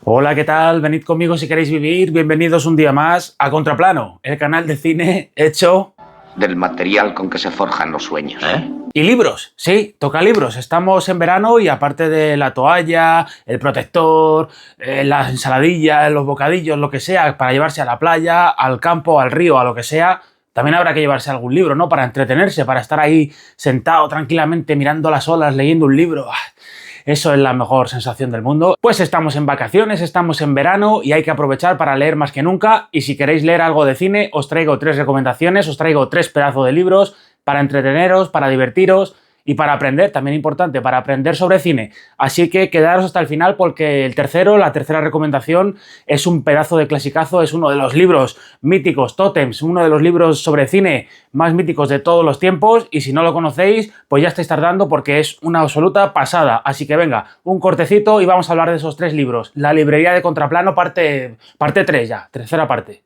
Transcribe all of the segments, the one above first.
Hola, ¿qué tal? Venid conmigo si queréis vivir. Bienvenidos un día más a Contraplano, el canal de cine hecho del material con que se forjan los sueños. y libros. Sí, toca libros. Estamos en verano y aparte de la toalla, el protector, la ensaladilla, los bocadillos, lo que sea, para llevarse a la playa, al campo, al río, a lo que sea, también habrá que llevarse algún libro, ¿no? Para entretenerse, para estar ahí sentado tranquilamente mirando las olas, leyendo un libro. Eso es la mejor sensación del mundo. Pues estamos en vacaciones, estamos en verano y hay que aprovechar para leer más que nunca. Y si queréis leer algo de cine, os traigo 3 recomendaciones, os traigo 3 pedazos de libros para entreteneros, para divertiros y para aprender, también importante, para aprender sobre cine. Así que quedaros hasta el final porque la tercera recomendación, es un pedazo de clasicazo, es uno de los libros míticos, tótems, uno de los libros sobre cine más míticos de todos los tiempos, y si no lo conocéis, pues ya estáis tardando porque es una absoluta pasada. Así que venga, un cortecito y vamos a hablar de esos 3 libros. La librería de Contraplano, parte 3 ya, tercera parte.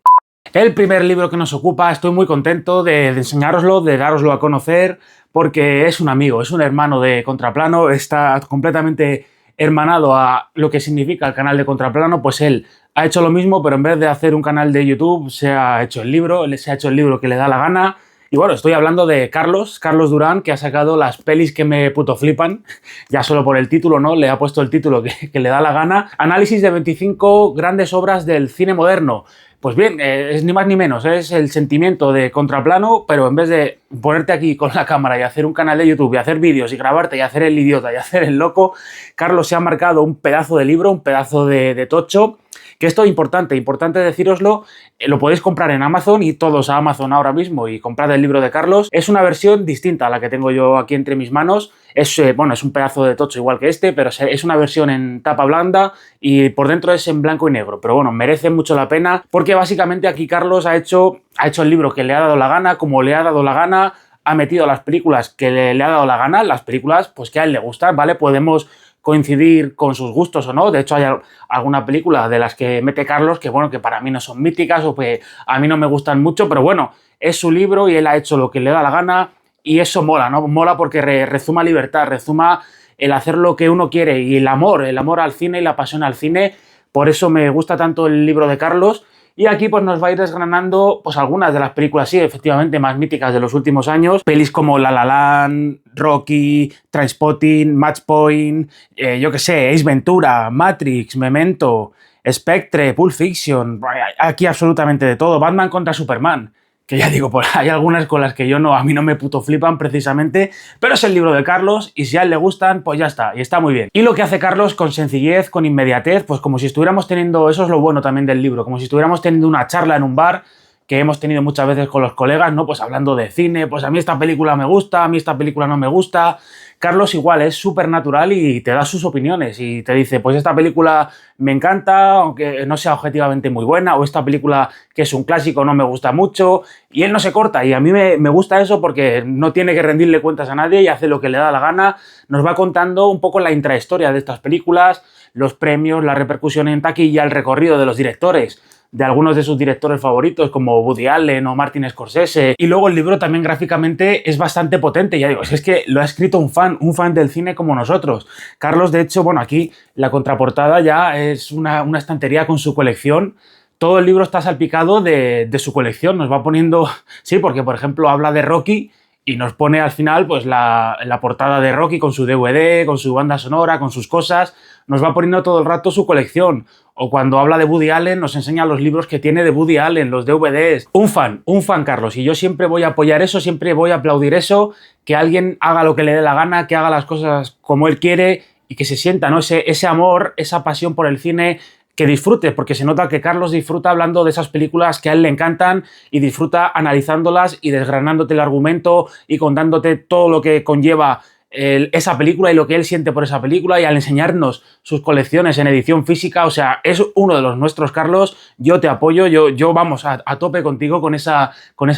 El primer libro que nos ocupa, estoy muy contento de enseñároslo, de dároslo a conocer, porque es un amigo, es un hermano de Contraplano, está completamente hermanado a lo que significa el canal de Contraplano. Pues él ha hecho lo mismo, pero en vez de hacer un canal de YouTube, se ha hecho el libro que le da la gana. Y bueno, estoy hablando de Carlos Durán, que ha sacado las pelis que me puto flipan, ya solo por el título, ¿no? Le ha puesto el título que le da la gana. Análisis de 25 grandes obras del cine moderno. Pues bien, es ni más ni menos, es el sentimiento de Contraplano, pero en vez de ponerte aquí con la cámara y hacer un canal de YouTube y hacer vídeos y grabarte y hacer el idiota y hacer el loco, Carlos se ha marcado un pedazo de libro, un pedazo de tocho, que esto es importante decíroslo, lo podéis comprar en Amazon, y todos a Amazon ahora mismo y comprad el libro de Carlos. Es una versión distinta a la que tengo yo aquí entre mis manos. Es un pedazo de tocho igual que este, pero es una versión en tapa blanda y por dentro es en blanco y negro. Pero bueno, merece mucho la pena porque básicamente aquí Carlos ha hecho el libro que le ha dado la gana, como le ha dado la gana, ha metido las películas que le ha dado la gana, las películas pues que a él le gustan, ¿vale? Podemos coincidir con sus gustos o no. De hecho, hay alguna película de las que mete Carlos que, bueno, que para mí no son míticas o que a mí no me gustan mucho, pero bueno, es su libro y él ha hecho lo que le da la gana y eso mola, ¿no? Mola porque rezuma libertad, rezuma el hacer lo que uno quiere y el amor al cine y la pasión al cine. Por eso me gusta tanto el libro de Carlos. Y aquí pues nos va a ir desgranando pues algunas de las películas, sí, efectivamente, más míticas de los últimos años. Pelis como La La Land, Rocky, Trainspotting, Match Point, yo qué sé, Ace Ventura, Matrix, Memento, Spectre, Pulp Fiction, aquí absolutamente de todo. Batman contra Superman, que ya digo, pues hay algunas con las que a mí no me puto flipan precisamente, pero es el libro de Carlos y si a él le gustan, pues ya está, y está muy bien. Y lo que hace Carlos con sencillez, con inmediatez, pues como si estuviéramos teniendo, eso es lo bueno también del libro, como si estuviéramos teniendo una charla en un bar, que hemos tenido muchas veces con los colegas, ¿no? Pues hablando de cine, pues a mí esta película me gusta, a mí esta película no me gusta. Carlos igual es súper natural y te da sus opiniones y te dice, pues esta película me encanta, aunque no sea objetivamente muy buena, o esta película que es un clásico no me gusta mucho, y él no se corta, y a mí me gusta eso porque no tiene que rendirle cuentas a nadie y hace lo que le da la gana. Nos va contando un poco la intrahistoria de estas películas, los premios, la repercusión en taquilla, el recorrido de los directores, de algunos de sus directores favoritos como Woody Allen o Martin Scorsese. Y luego el libro también gráficamente es bastante potente, ya digo, es que lo ha escrito un fan del cine como nosotros. Carlos, de hecho, bueno, aquí la contraportada ya es una estantería con su colección. Todo el libro está salpicado de su colección, nos va poniendo, sí, porque por ejemplo habla de Rocky y nos pone al final pues la portada de Rocky con su DVD, con su banda sonora, con sus cosas, nos va poniendo todo el rato su colección. O cuando habla de Woody Allen nos enseña los libros que tiene de Woody Allen, los DVDs. Un fan Carlos, y yo siempre voy a apoyar eso, siempre voy a aplaudir eso, que alguien haga lo que le dé la gana, que haga las cosas como él quiere y que se sienta, ¿no? Ese amor, esa pasión por el cine, que disfrute, porque se nota que Carlos disfruta hablando de esas películas que a él le encantan y disfruta analizándolas y desgranándote el argumento y contándote todo lo que conlleva esa película y lo que él siente por esa película, y al enseñarnos sus colecciones en edición física. O sea, es uno de los nuestros, Carlos. Yo te apoyo, yo vamos a tope contigo con esa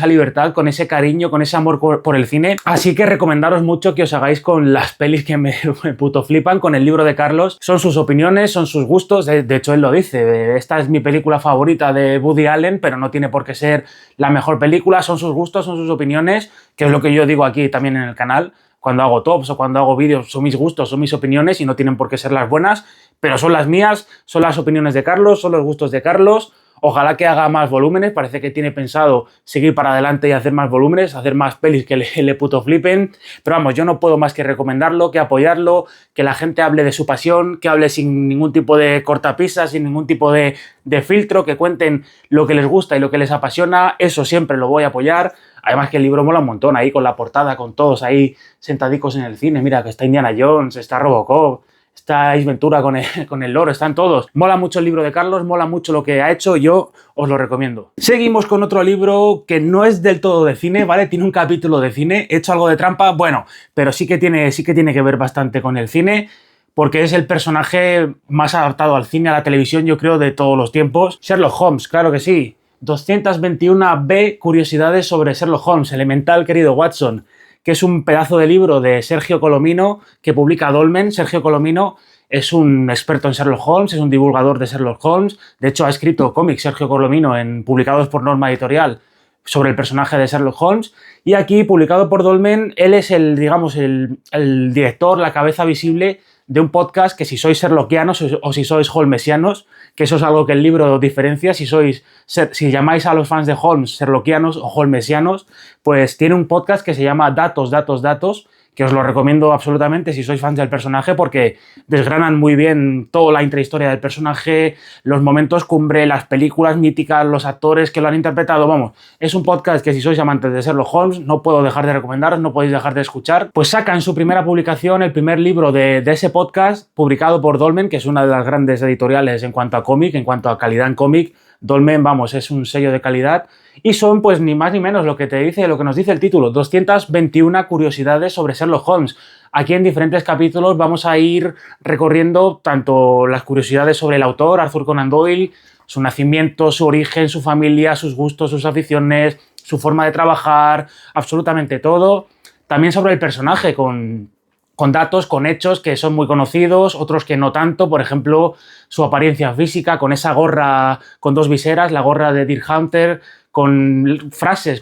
libertad, con ese cariño, con ese amor por el cine. Así que recomendaros mucho que os hagáis con las pelis que me puto flipan, con el libro de Carlos. Son sus opiniones, son sus gustos. De hecho, él lo dice, esta es mi película favorita de Woody Allen, pero no tiene por qué ser la mejor película. Son sus gustos, son sus opiniones, que es lo que yo digo aquí también en el canal. Cuando hago tops o cuando hago vídeos, son mis gustos, son mis opiniones y no tienen por qué ser las buenas, pero son las mías, son las opiniones de Carlos, son los gustos de Carlos. Ojalá que haga más volúmenes, parece que tiene pensado seguir para adelante y hacer más volúmenes, hacer más pelis que le puto flipen, pero vamos, yo no puedo más que recomendarlo, que apoyarlo, que la gente hable de su pasión, que hable sin ningún tipo de cortapisas, sin ningún tipo de filtro, que cuenten lo que les gusta y lo que les apasiona, eso siempre lo voy a apoyar. Además que el libro mola un montón, ahí con la portada, con todos ahí sentadicos en el cine, mira que está Indiana Jones, está Robocop, está Ace Ventura con el loro, están todos. Mola mucho el libro de Carlos, mola mucho lo que ha hecho, yo os lo recomiendo. Seguimos con otro libro que no es del todo de cine, ¿vale? Tiene un capítulo de cine, he hecho algo de trampa, bueno, pero sí que tiene que ver bastante con el cine, porque es el personaje más adaptado al cine, a la televisión, yo creo, de todos los tiempos. Sherlock Holmes, claro que sí. 221 curiosidades sobre Sherlock Holmes, elemental querido Watson, que es un pedazo de libro de Sergio Colomino que publica Dolmen. Sergio Colomino es un experto en Sherlock Holmes, es un divulgador de Sherlock Holmes. De hecho, ha escrito cómics Sergio Colomino publicados por Norma Editorial sobre el personaje de Sherlock Holmes. Y aquí, publicado por Dolmen, él es el director, la cabeza visible de un podcast que si sois sherlockianos o si sois holmesianos, que eso es algo que el libro diferencia, si llamáis a los fans de Holmes sherlockianos o holmesianos, pues tiene un podcast que se llama Datos, Datos, Datos, que os lo recomiendo absolutamente si sois fans del personaje, porque desgranan muy bien toda la intrahistoria del personaje, los momentos cumbre, las películas míticas, los actores que lo han interpretado. Vamos, es un podcast que si sois amantes de Sherlock Holmes no puedo dejar de recomendaros, no podéis dejar de escuchar. Pues sacan su primera publicación, el primer libro de ese podcast, publicado por Dolmen, que es una de las grandes editoriales en cuanto a cómic, en cuanto a calidad en cómic. Dolmen, vamos, es un sello de calidad. Y son, pues, ni más ni menos lo que nos dice el título, 221 curiosidades sobre Sherlock Holmes. Aquí en diferentes capítulos vamos a ir recorriendo tanto las curiosidades sobre el autor, Arthur Conan Doyle, su nacimiento, su origen, su familia, sus gustos, sus aficiones, su forma de trabajar, absolutamente todo. También sobre el personaje, con datos, con hechos que son muy conocidos, otros que no tanto, por ejemplo, su apariencia física, con esa gorra con dos viseras, la gorra de Deer Hunter, con frases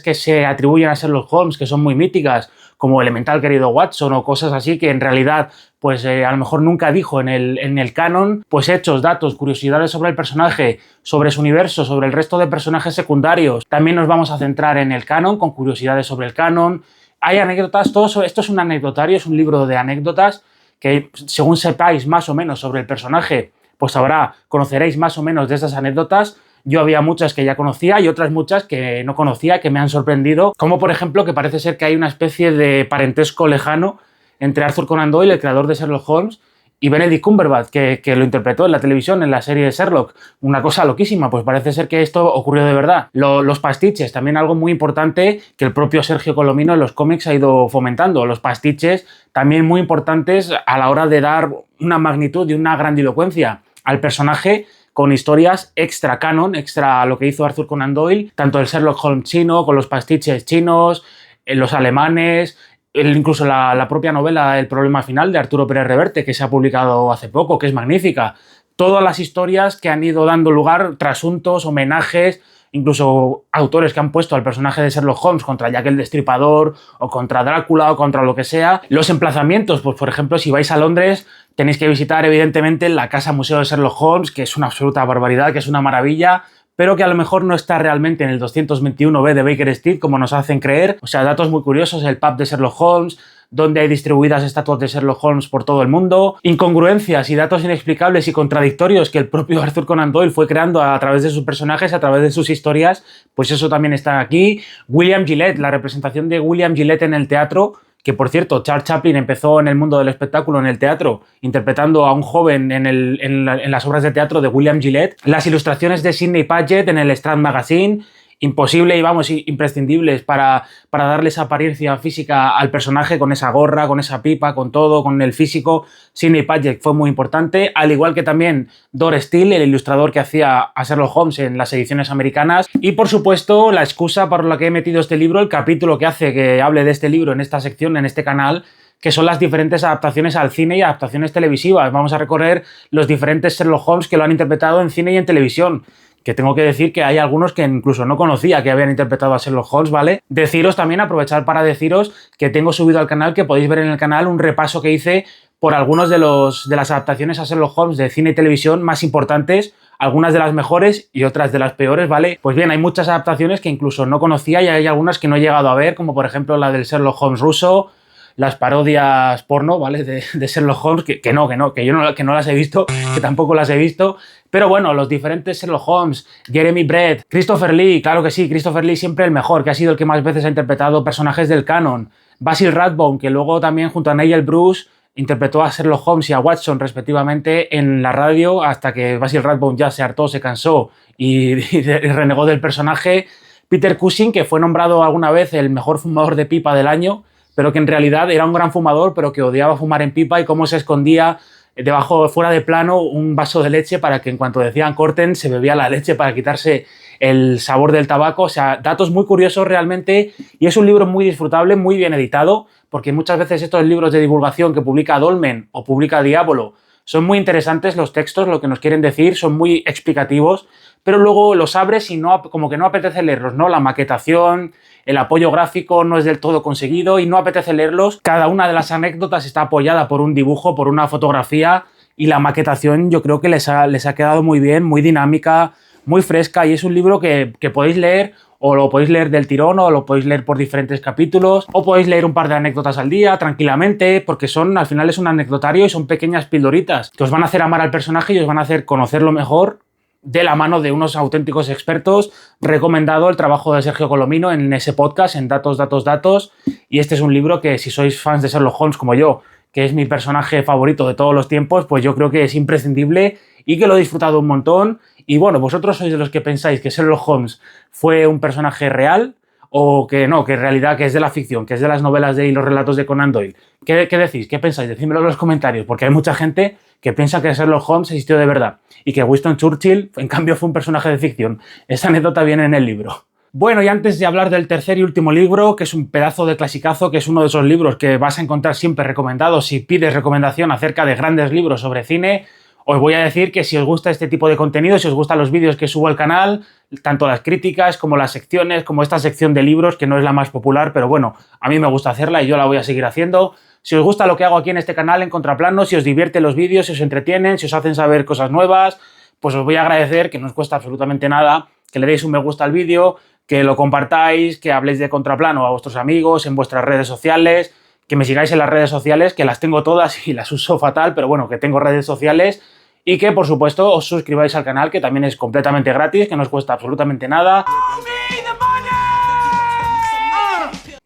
que se atribuyen a Sherlock Holmes, que son muy míticas, como elemental querido Watson o cosas así que en realidad pues a lo mejor nunca dijo en el canon. Pues hechos, datos, curiosidades sobre el personaje, sobre su universo, sobre el resto de personajes secundarios. También nos vamos a centrar en el canon, con curiosidades sobre el canon. Hay anécdotas, esto es un anecdotario, es un libro de anécdotas que según sepáis más o menos sobre el personaje, pues conoceréis más o menos de esas anécdotas. Yo había muchas que ya conocía y otras muchas que no conocía, que me han sorprendido, como por ejemplo que parece ser que hay una especie de parentesco lejano entre Arthur Conan Doyle, el creador de Sherlock Holmes, y Benedict Cumberbatch, que lo interpretó en la televisión, en la serie de Sherlock. Una cosa loquísima, pues parece ser que esto ocurrió de verdad. Los pastiches, también algo muy importante que el propio Sergio Colomino en los cómics ha ido fomentando. Los pastiches también muy importantes a la hora de dar una magnitud y una grandilocuencia al personaje, con historias extra canon, extra lo que hizo Arthur Conan Doyle, tanto el Sherlock Holmes chino, con los pastiches chinos, los alemanes, incluso la propia novela El problema final de Arturo Pérez Reverte, que se ha publicado hace poco, que es magnífica. Todas las historias que han ido dando lugar, trasuntos, homenajes, incluso autores que han puesto al personaje de Sherlock Holmes contra Jack el Destripador o contra Drácula o contra lo que sea. Los emplazamientos, pues por ejemplo, si vais a Londres tenéis que visitar evidentemente la Casa Museo de Sherlock Holmes, que es una absoluta barbaridad, que es una maravilla, pero que a lo mejor no está realmente en el 221B de Baker Street como nos hacen creer. O sea, datos muy curiosos, el pub de Sherlock Holmes, donde hay distribuidas estatuas de Sherlock Holmes por todo el mundo, incongruencias y datos inexplicables y contradictorios que el propio Arthur Conan Doyle fue creando a través de sus personajes, a través de sus historias, pues eso también está aquí. William Gillette, la representación de William Gillette en el teatro, que por cierto, Charles Chaplin empezó en el mundo del espectáculo, en el teatro, interpretando a un joven en las obras de teatro de William Gillette. Las ilustraciones de Sidney Paget en el Strand Magazine, imposible y vamos, imprescindibles para darle esa apariencia física al personaje, con esa gorra, con esa pipa, con todo, con el físico. Sidney Paget fue muy importante, al igual que también Dor Steele, el ilustrador que hacía a Sherlock Holmes en las ediciones americanas. Y por supuesto, la excusa por la que he metido este libro, el capítulo que hace que hable de este libro en esta sección, en este canal, que son las diferentes adaptaciones al cine y adaptaciones televisivas. Vamos a recorrer los diferentes Sherlock Holmes que lo han interpretado en cine y en televisión, que tengo que decir que hay algunos que incluso no conocía que habían interpretado a Sherlock Holmes, ¿vale? Deciros también, aprovechar para deciros que tengo subido al canal, que podéis ver en el canal un repaso que hice por algunos de las adaptaciones a Sherlock Holmes de cine y televisión más importantes, algunas de las mejores y otras de las peores, ¿vale? Pues bien, hay muchas adaptaciones que incluso no conocía y hay algunas que no he llegado a ver, como por ejemplo la del Sherlock Holmes ruso, las parodias porno, ¿vale? De Sherlock Holmes, que yo no las he visto, que tampoco las he visto. Pero bueno, los diferentes Sherlock Holmes, Jeremy Brett, Christopher Lee, claro que sí, Christopher Lee siempre el mejor, que ha sido el que más veces ha interpretado personajes del canon. Basil Rathbone, que luego también junto a Nigel Bruce interpretó a Sherlock Holmes y a Watson respectivamente en la radio hasta que Basil Rathbone ya se hartó, se cansó y renegó del personaje. Peter Cushing, que fue nombrado alguna vez el mejor fumador de pipa del año, pero que en realidad era un gran fumador, pero que odiaba fumar en pipa y cómo se escondía debajo, fuera de plano, un vaso de leche para que en cuanto decían corten, se bebía la leche para quitarse el sabor del tabaco. O sea, datos muy curiosos realmente, y es un libro muy disfrutable, muy bien editado, porque muchas veces estos libros de divulgación que publica Dolmen o publica Diabolo son muy interesantes los textos, lo que nos quieren decir, son muy explicativos, pero luego los abres y no, como que no apetece leerlos, ¿no? La maquetación, el apoyo gráfico no es del todo conseguido y no apetece leerlos. Cada una de las anécdotas está apoyada por un dibujo, por una fotografía, y la maquetación yo creo que les ha quedado muy bien, muy dinámica, muy fresca, y es un libro que podéis leer, o lo podéis leer del tirón, o lo podéis leer por diferentes capítulos, o podéis leer un par de anécdotas al día tranquilamente, porque al final es un anecdotario y son pequeñas pildoritas que os van a hacer amar al personaje y os van a hacer conocerlo mejor de la mano de unos auténticos expertos. Recomendado el trabajo de Sergio Colomino en ese podcast, en Datos, Datos, Datos, y este es un libro que si sois fans de Sherlock Holmes como yo, que es mi personaje favorito de todos los tiempos, pues yo creo que es imprescindible y que lo he disfrutado un montón. Y bueno, vosotros sois de los que pensáis que Sherlock Holmes fue un personaje real o que no, que en realidad que es de la ficción, que es de las novelas y los relatos de Conan Doyle. ¿Qué decís? ¿Qué pensáis? Decídmelo en los comentarios, porque hay mucha gente que piensa que Sherlock Holmes existió de verdad y que Winston Churchill, en cambio, fue un personaje de ficción. Esa anécdota viene en el libro. Bueno, y antes de hablar del tercer y último libro, que es un pedazo de clasicazo, que es uno de esos libros que vas a encontrar siempre recomendados si pides recomendación acerca de grandes libros sobre cine, os voy a decir que si os gusta este tipo de contenido, si os gustan los vídeos que subo al canal, tanto las críticas como las secciones, como esta sección de libros, que no es la más popular, pero bueno, a mí me gusta hacerla y yo la voy a seguir haciendo. Si os gusta lo que hago aquí en este canal en Contraplano, si os divierten los vídeos, si os entretienen, si os hacen saber cosas nuevas, pues os voy a agradecer, que no os cuesta absolutamente nada, que le deis un me gusta al vídeo, que lo compartáis, que habléis de Contraplano a vuestros amigos, en vuestras redes sociales, que me sigáis en las redes sociales, que las tengo todas y las uso fatal, pero bueno, que tengo redes sociales, y que por supuesto os suscribáis al canal, que también es completamente gratis, que no os cuesta absolutamente nada.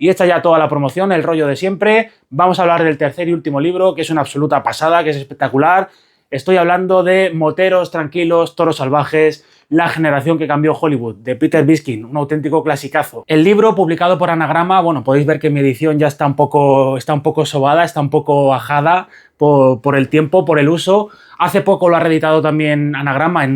Y esta ya toda la promoción, el rollo de siempre. Vamos a hablar del tercer y último libro, que es una absoluta pasada, que es espectacular. Estoy hablando de Moteros Tranquilos, Toros Salvajes, la generación que cambió Hollywood, de Peter Biskin, un auténtico clasicazo. El libro, publicado por Anagrama, bueno, podéis ver que mi edición ya está un poco sobada, está un poco ajada por el tiempo, por el uso. Hace poco lo ha reeditado también Anagrama,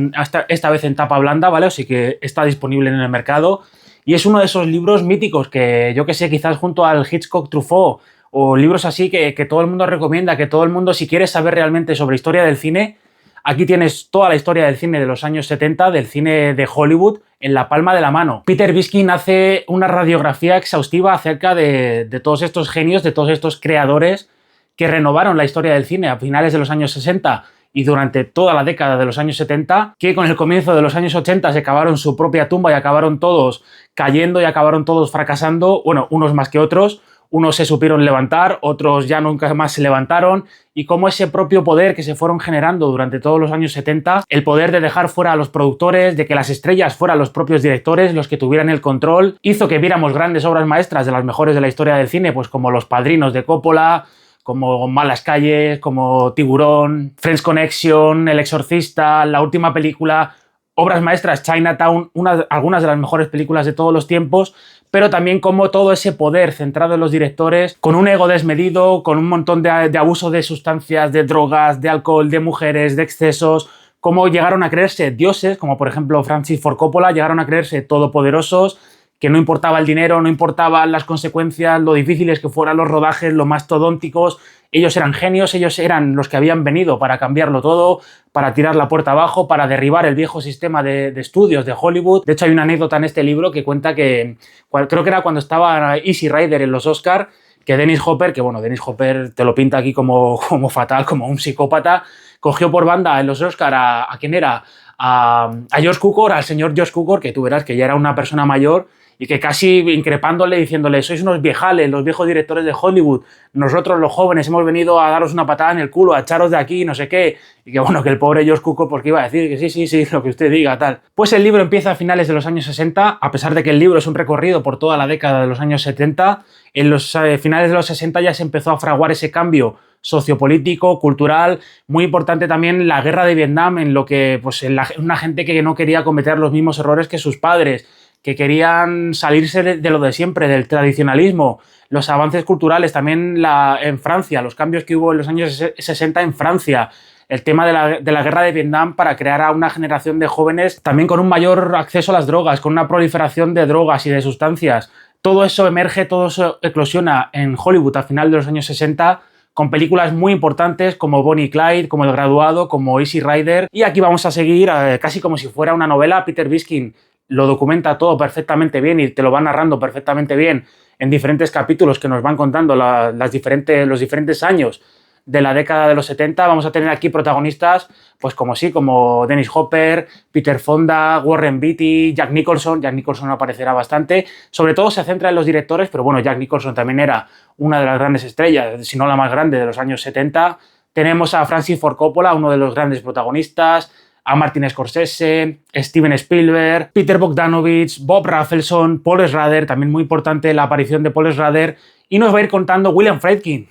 esta vez en tapa blanda, ¿vale? Así que está disponible en el mercado. Y es uno de esos libros míticos que, yo que sé, quizás junto al Hitchcock Truffaut, o libros así que todo el mundo recomienda, que todo el mundo, si quieres saber realmente sobre historia del cine, aquí tienes toda la historia del cine de los años 70, del cine de Hollywood, en la palma de la mano. Peter Biskin hace una radiografía exhaustiva acerca de todos estos genios, de todos estos creadores que renovaron la historia del cine a finales de los años 60 y durante toda la década de los años 70, que con el comienzo de los años 80 se cavaron su propia tumba y acabaron todos cayendo y acabaron todos fracasando, bueno, unos más que otros. Unos se supieron levantar, otros ya nunca más se levantaron, y cómo ese propio poder que se fueron generando durante todos los años 70, el poder de dejar fuera a los productores, de que las estrellas fueran los propios directores los que tuvieran el control, hizo que viéramos grandes obras maestras de las mejores de la historia del cine, pues como Los Padrinos de Coppola, como Malas Calles, como Tiburón, Friends Connection, El Exorcista, la última película, obras maestras, Chinatown, algunas de las mejores películas de todos los tiempos, pero también como todo ese poder centrado en los directores, con un ego desmedido, con un montón de abuso de sustancias, de drogas, de alcohol, de mujeres, de excesos, cómo llegaron a creerse dioses, como por ejemplo Francis Ford Coppola, llegaron a creerse todopoderosos, que no importaba el dinero, no importaban las consecuencias, lo difíciles que fueran los rodajes, lo mastodónticos. Ellos eran genios, ellos eran los que habían venido para cambiarlo todo, para tirar la puerta abajo, para derribar el viejo sistema de estudios de Hollywood. De hecho, hay una anécdota en este libro que cuenta que, creo que era cuando estaba Easy Rider en los Oscar, que Dennis Hopper, que bueno, Dennis Hopper te lo pinta aquí como fatal, como un psicópata, cogió por banda en los Oscar ¿a quién era? A George Cukor, al señor George Cukor, que tú verás que ya era una persona mayor y que casi increpándole, diciéndole, sois unos viejales, los viejos directores de Hollywood, nosotros los jóvenes hemos venido a daros una patada en el culo, a echaros de aquí, no sé qué, y que bueno, que el pobre George Cukor, pues que iba a decir que sí, lo que usted diga, tal. Pues el libro empieza a finales de los años 60, a pesar de que el libro es un recorrido por toda la década de los años 70, en los finales de los 60 ya se empezó a fraguar ese cambio sociopolítico, cultural, muy importante también la guerra de Vietnam, en lo que pues una gente que no quería cometer los mismos errores que sus padres, que querían salirse de lo de siempre, del tradicionalismo, los avances culturales, también en Francia, los cambios que hubo en los años 60 en Francia, el tema de la guerra de Vietnam para crear a una generación de jóvenes también con un mayor acceso a las drogas, con una proliferación de drogas y de sustancias. Todo eso emerge, todo eso eclosiona en Hollywood a final de los años 60 con películas muy importantes como Bonnie y Clyde, como El Graduado, como Easy Rider. Y aquí vamos a seguir casi como si fuera una novela. Peter Biskind lo documenta todo perfectamente bien y te lo va narrando perfectamente bien en diferentes capítulos que nos van contando los diferentes años de la década de los 70. Vamos a tener aquí protagonistas pues como Dennis Hopper, Peter Fonda, Warren Beatty, Jack Nicholson. Jack Nicholson aparecerá bastante. Sobre todo se centra en los directores, pero bueno, Jack Nicholson también era una de las grandes estrellas, si no la más grande de los años 70. Tenemos a Francis Ford Coppola, uno de los grandes protagonistas, a Martin Scorsese, Steven Spielberg, Peter Bogdanovich, Bob Rafelson, Paul Schrader, también muy importante la aparición de Paul Schrader, y nos va a ir contando William Friedkin,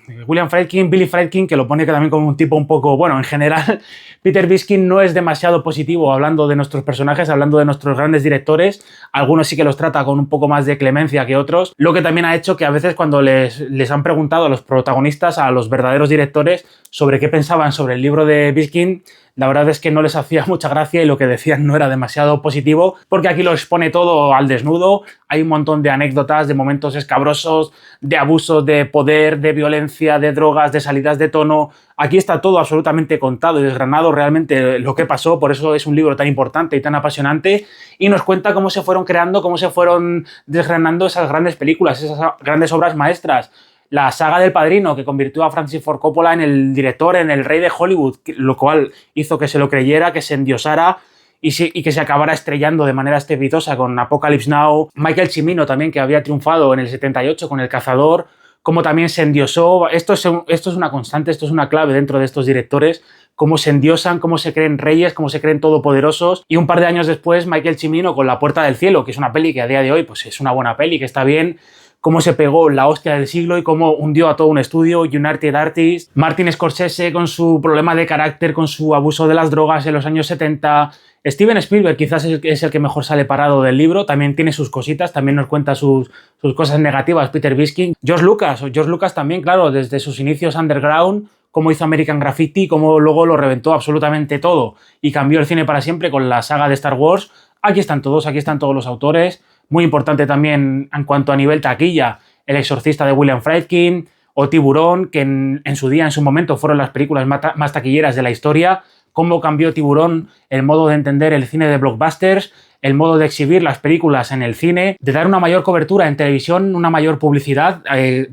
Billy Friedkin, que lo pone también como un tipo un poco, bueno, en general, Peter Biskind no es demasiado positivo hablando de nuestros personajes, hablando de nuestros grandes directores, algunos sí que los trata con un poco más de clemencia que otros, lo que también ha hecho que a veces cuando les han preguntado a los protagonistas, a los verdaderos directores, sobre qué pensaban sobre el libro de Biskind, la verdad es que no les hacía mucha gracia y lo que decían no era demasiado positivo, porque aquí lo expone todo al desnudo, hay un montón de anécdotas, de momentos escabrosos, de abusos de poder, de violencia, de drogas, de salidas de tono. Aquí está todo absolutamente contado y desgranado realmente lo que pasó, por eso es un libro tan importante y tan apasionante, y nos cuenta cómo se fueron creando, cómo se fueron desgranando esas grandes películas, esas grandes obras maestras. La saga del Padrino, que convirtió a Francis Ford Coppola en el director, en el rey de Hollywood, lo cual hizo que se lo creyera, que se endiosara y que se acabara estrellando de manera estrepitosa con Apocalypse Now. Michael Cimino también, que había triunfado en el 78 con El Cazador, como también se endiosó. Esto es una constante, esto es una clave dentro de estos directores, cómo se endiosan, cómo se creen reyes, cómo se creen todopoderosos. Y un par de años después, Michael Cimino con La Puerta del Cielo, que es una peli que a día de hoy pues es una buena peli, que está bien, cómo se pegó la hostia del siglo y cómo hundió a todo un estudio. United Artists, Martin Scorsese con su problema de carácter, con su abuso de las drogas en los años 70. Steven Spielberg quizás es el que mejor sale parado del libro, también tiene sus cositas, también nos cuenta sus cosas negativas Peter Biskind. George Lucas también, claro, desde sus inicios underground, cómo hizo American Graffiti, cómo luego lo reventó absolutamente todo y cambió el cine para siempre con la saga de Star Wars. Aquí están todos los autores. Muy importante también en cuanto a nivel taquilla, El Exorcista de William Friedkin o Tiburón, que en su momento fueron las películas más taquilleras de la historia. Cómo cambió Tiburón el modo de entender el cine de blockbusters, el modo de exhibir las películas en el cine, de dar una mayor cobertura en televisión, una mayor publicidad,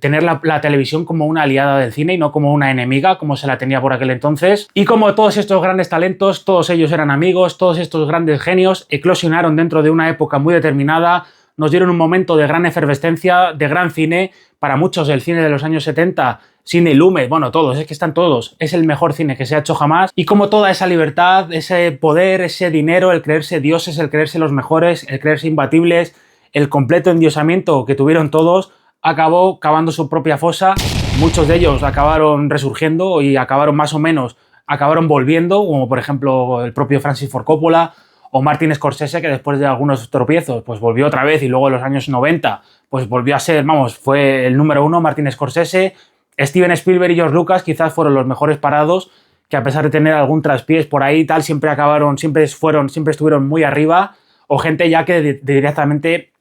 tener la televisión como una aliada del cine y no como una enemiga, como se la tenía por aquel entonces. Y como todos estos grandes talentos, todos ellos eran amigos, todos estos grandes genios eclosionaron dentro de una época muy determinada, nos dieron un momento de gran efervescencia, de gran cine. Para muchos el cine de los años 70, cine Lumet, bueno, todos, es que están todos, es el mejor cine que se ha hecho jamás. Y como toda esa libertad, ese poder, ese dinero, el creerse dioses, el creerse los mejores, el creerse imbatibles, el completo endiosamiento que tuvieron todos, acabó cavando su propia fosa. Muchos de ellos acabaron resurgiendo y acabaron volviendo, como por ejemplo el propio Francis Ford Coppola, o Martin Scorsese, que después de algunos tropiezos pues volvió otra vez y luego en los años 90 pues volvió a ser, fue el número uno, Martin Scorsese. Steven Spielberg y George Lucas quizás fueron los mejores parados, que a pesar de tener algún traspiés por ahí y tal, siempre estuvieron muy arriba, o gente ya que directamente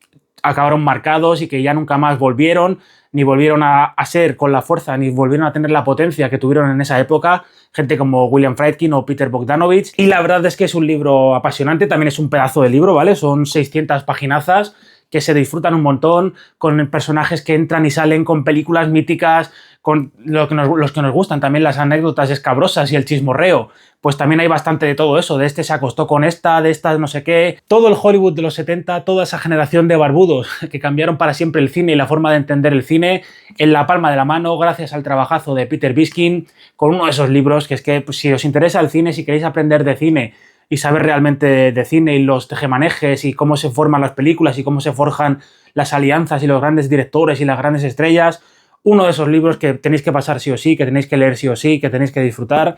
acabaron marcados y que ya nunca más volvieron, ni volvieron a ser con la fuerza, ni volvieron a tener la potencia que tuvieron en esa época, gente como William Friedkin o Peter Bogdanovich. Y la verdad es que es un libro apasionante, también es un pedazo de libro, ¿vale? Son 600 paginazas que se disfrutan un montón, con personajes que entran y salen, con películas míticas, con los que nos gustan, también las anécdotas escabrosas y el chismorreo. Pues también hay bastante de todo eso, de este se acostó con esta, de esta no sé qué. Todo el Hollywood de los 70, toda esa generación de barbudos que cambiaron para siempre el cine y la forma de entender el cine, en la palma de la mano, gracias al trabajazo de Peter Biskin, con uno de esos libros que es que pues, si os interesa el cine, si queréis aprender de cine y saber realmente de cine y los tejemanejes y cómo se forman las películas y cómo se forjan las alianzas y los grandes directores y las grandes estrellas, uno de esos libros que tenéis que pasar sí o sí, que tenéis que leer sí o sí, que tenéis que disfrutar,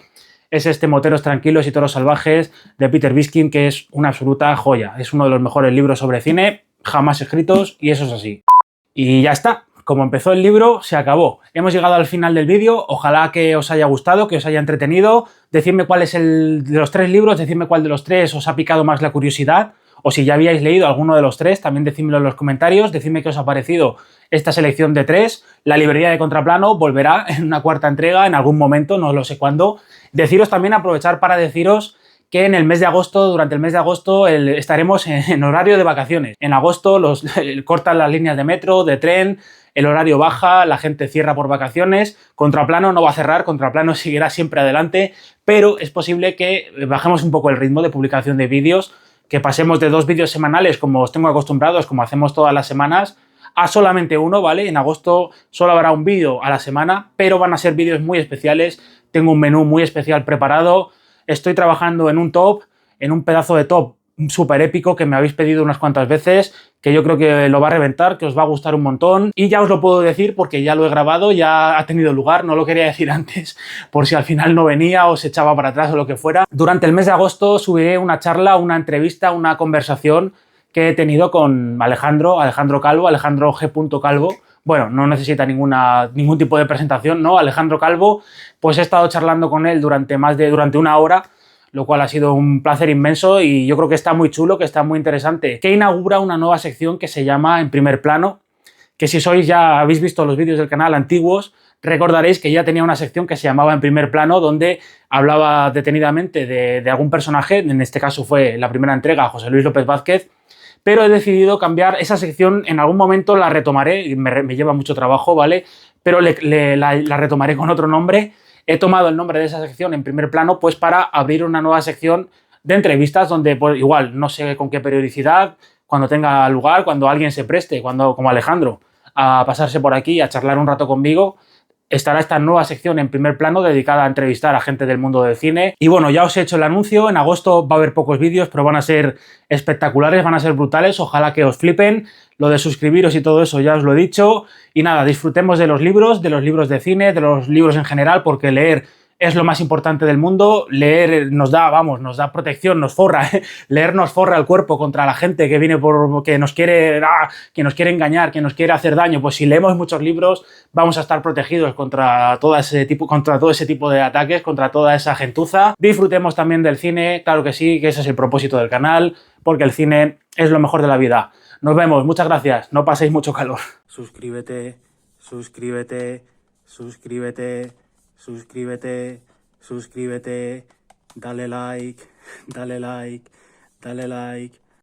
es este Moteros Tranquilos y Toros Salvajes de Peter Biskin, que es una absoluta joya. Es uno de los mejores libros sobre cine jamás escritos y eso es así. Y ya está. Como empezó el libro, se acabó. Hemos llegado al final del vídeo. Ojalá que os haya gustado, que os haya entretenido. Decidme cuál es el de los 3 libros, decidme cuál de los 3 os ha picado más la curiosidad. O si ya habíais leído alguno de los 3, también decídmelo en los comentarios. Decidme qué os ha parecido esta selección de 3. La librería de Contraplano volverá en una 4ª entrega en algún momento, no lo sé cuándo. Deciros también, aprovechar para deciros que en el mes de agosto, durante el mes de agosto, estaremos en horario de vacaciones. En agosto cortan las líneas de metro, de tren, el horario baja, la gente cierra por vacaciones. Contraplano no va a cerrar, Contraplano seguirá siempre adelante, pero es posible que bajemos un poco el ritmo de publicación de vídeos, que pasemos de 2 vídeos semanales, como os tengo acostumbrados, como hacemos todas las semanas, a solamente uno, ¿vale? En agosto solo habrá un vídeo a la semana, pero van a ser vídeos muy especiales. Tengo un menú muy especial preparado. Estoy trabajando en un top, en un pedazo de top súper épico que me habéis pedido unas cuantas veces, que yo creo que lo va a reventar, que os va a gustar un montón. Y ya os lo puedo decir porque ya lo he grabado, ya ha tenido lugar, no lo quería decir antes, por si al final no venía o se echaba para atrás o lo que fuera. Durante el mes de agosto subiré una charla, una entrevista, una conversación que he tenido con Alejandro Calvo, Alejandro G. Calvo. Bueno, no necesita ningún tipo de presentación, ¿no? Alejandro Calvo, pues he estado charlando con él durante 1 hora, lo cual ha sido un placer inmenso y yo creo que está muy chulo, que está muy interesante, que inaugura una nueva sección que se llama En Primer Plano, que si ya habéis visto los vídeos del canal antiguos, recordaréis que ya tenía una sección que se llamaba En Primer Plano, donde hablaba detenidamente de algún personaje, en este caso fue la primera entrega, José Luis López Vázquez, pero he decidido cambiar esa sección. En algún momento la retomaré, y me lleva mucho trabajo, ¿vale? Pero la retomaré con otro nombre. He tomado el nombre de esa sección En Primer Plano pues para abrir una nueva sección de entrevistas donde pues, igual no sé con qué periodicidad, cuando tenga lugar, cuando alguien se preste, como Alejandro, a pasarse por aquí a charlar un rato conmigo, estará esta nueva sección En Primer Plano dedicada a entrevistar a gente del mundo del cine. Y bueno, ya os he hecho el anuncio, en agosto va a haber pocos vídeos, pero van a ser espectaculares, van a ser brutales, ojalá que os flipen. Lo de suscribiros y todo eso ya os lo he dicho. Y nada, disfrutemos de los libros de cine, de los libros en general, porque leer es lo más importante del mundo. Leer nos da protección, nos forra. Leer nos forra el cuerpo contra la gente que viene que nos quiere engañar, que nos quiere hacer daño. Pues si leemos muchos libros vamos a estar protegidos contra todo ese tipo de ataques, contra toda esa gentuza. Disfrutemos también del cine, claro que sí, que ese es el propósito del canal, porque el cine es lo mejor de la vida. Nos vemos, muchas gracias, no paséis mucho calor. Suscríbete, suscríbete, suscríbete, suscríbete, suscríbete, dale like, dale like, dale like.